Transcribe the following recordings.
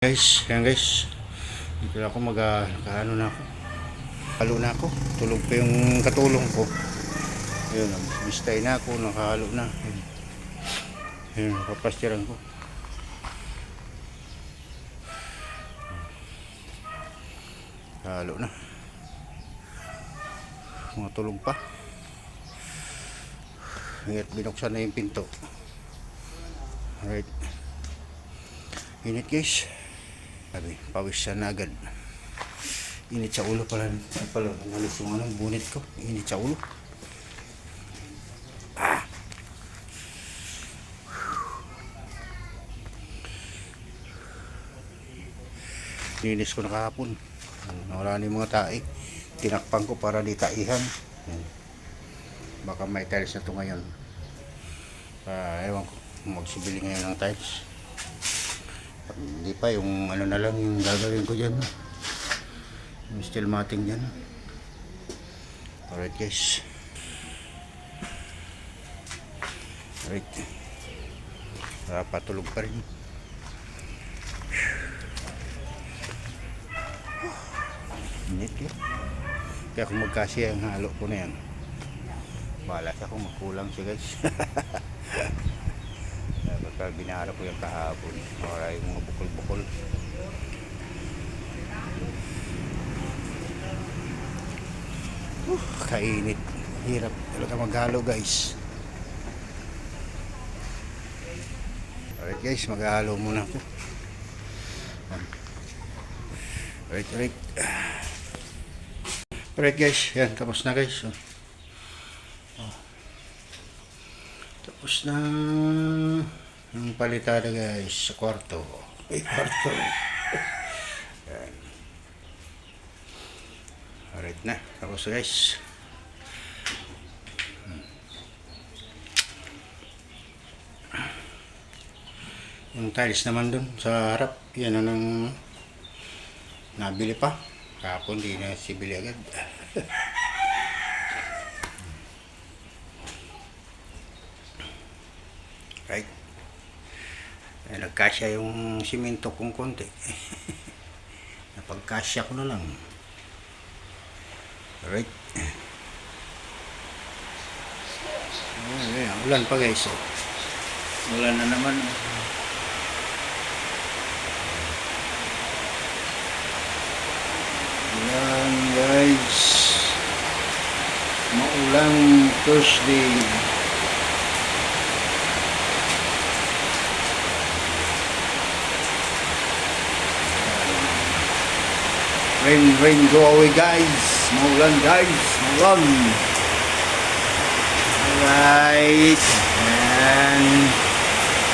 Guys, yan guys. Dito ako nakaano na ako. Halo na ako. Tulog pa yung katulong ko. Ayun, bistay na ako, nakahalo na. Ayun, papastiran ko. Halo na. Mga tulog pa. Ingat, binuksan na yung pinto. Alright. Init guys. Sabi, pawisan na agad. Init sa ulo pala. Nalis yung bunit ko. Init sa ulo. Linis ko na kahapon. Wala na yung mga tae. Tinakpan ko para di taihan. Baka may tiles na ito ngayon. Ewan ko. Magsibili ngayon ng tiles. Hindi pa, yung ano na lang yung gagawin ko dyan. Yung steel matting dyan. Alright guys. Alright. Patulog pa rin. Init yun. Kaya kung magkasya ang halo ko na yan, bahala siya kung makulang siya guys. Baka binara ko yung kahapon. Wala yung mga bukol-bukol. Kainit. Hirap talaga maghalo guys. Alright guys, maghalo muna ako. Alright. Alright guys, yan, tapos na guys. Tapos na yung palitada guys sa kwarto. Kwarto. Yan. Alright na, tapos guys. Yung tiles naman dun sa harap, yan ang nabili pa. Kapon di na sibili agad. Right. Nagkasya yung simento kong konti. Napagkasya ko na lang. Alright. Ulan pa guys. Ulan na naman. Ulan guys. Maulang Thursday. Rain, go away guys. Maulan guys. Maulan. Alright. And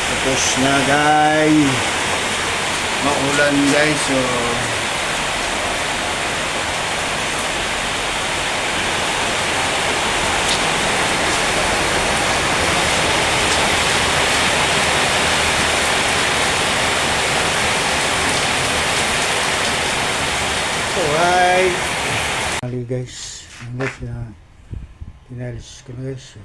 tapos na guys. Maulan guys. So alright. Hali guys. Guys, tinalis ko na guys. So,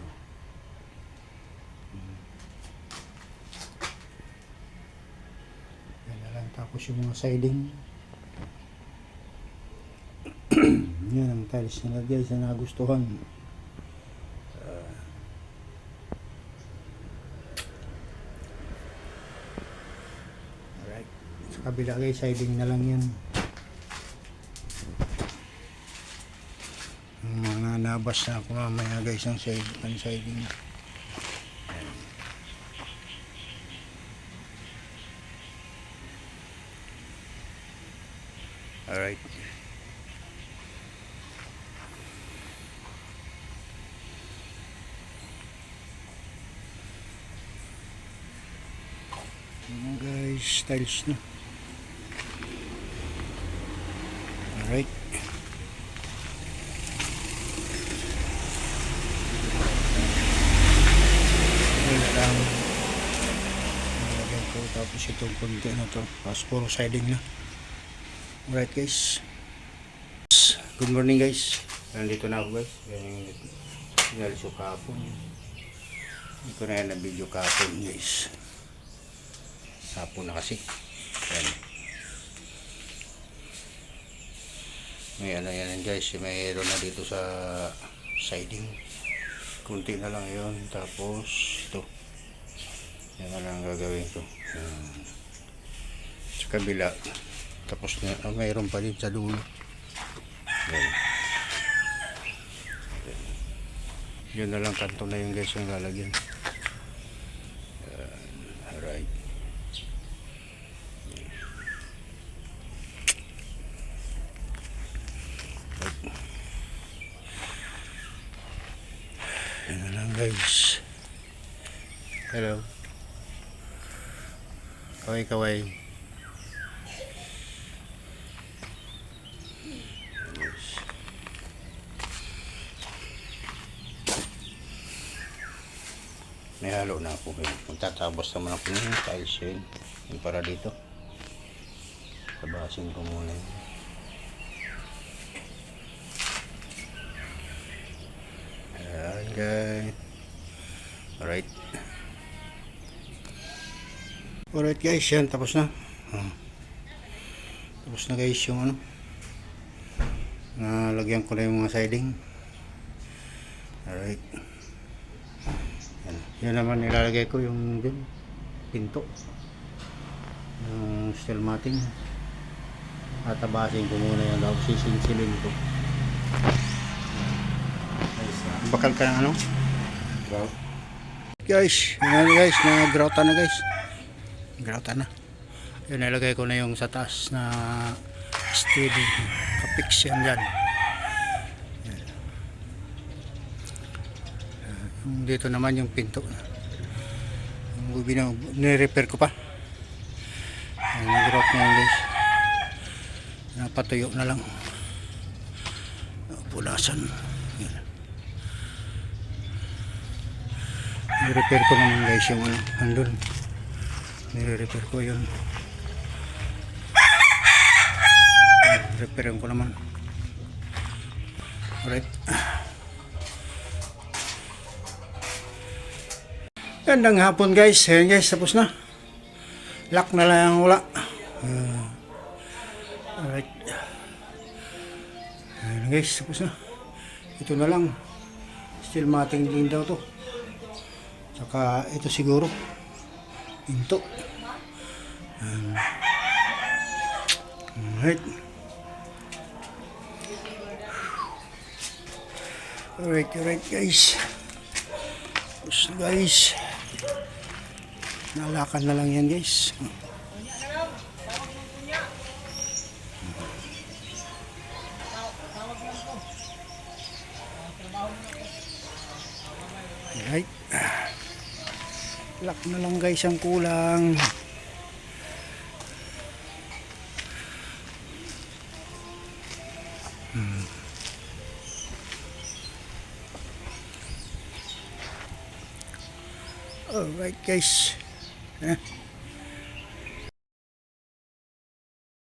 yan na lang. Tapos yung mga siding. Yan ang tiles nila guys na nagustuhan. Alright. Sa kabila guys, siding na lang yan. Mga nabas na ako mamaya guys ang siding. Alright. Guys, tiles na. Alright. Tapos itong konti na to, tapos puro siding na. Alright guys, good morning guys. Nandito na ako guys. Yan yung inalis ko kahapon. Hindi ko na yan na video kahapon guys. Hapon na kasi. Yan. May ano yan guys, mayroon na dito sa siding. Kunti na lang yun. Tapos ito. Yan na lang gagawin ko. Yan. Sa kabila. Tapos mayroon pa din sa dulo. Yan. Yun na lang kanto na yun guys yung lalagyan. Alright. Yan na lang guys. Hello. Kaway kaway. May halo na ako. Magtatabos naman ako ng tiles yun. Yung para dito. Tabasin ko muna yun. Ayan guys. Alright. Alright guys. Yan. Tapos na. Tapos na guys yung ano. Nalagyan ko na yung mga siding. Alright. Yan naman nilalagay ko yung din, pinto yung steel matting. Tatabasin ko muna yan, tapos sisinsilin ko. Bakal ka ng ano? Grout. Guys, yan guys, nag-groutan na guys. Groutan na. Yan, nilagay ko na yung sa taas na steady kapix yan dyan. Dito naman yung pinto. Yung nire-repair ko pa. Nag-grout na yan guys. Napatuyo na lang. Pulasan. Nire-repair ko naman guys yung ano. Andun. Nire-repair ko yun. Repairin ko naman. Alright. Gandang hapon guys. Ayan guys, tapos na. Lock na lang wala. Alright. Ayan guys, tapos na. Ito na lang. Steel matting din daw to. Saka ito siguro. Pinto. Alright. Alright guys. Tapos na guys. Nalakan na lang yan guys. Alright. Lock na lang guys ang kulang. Alright guys.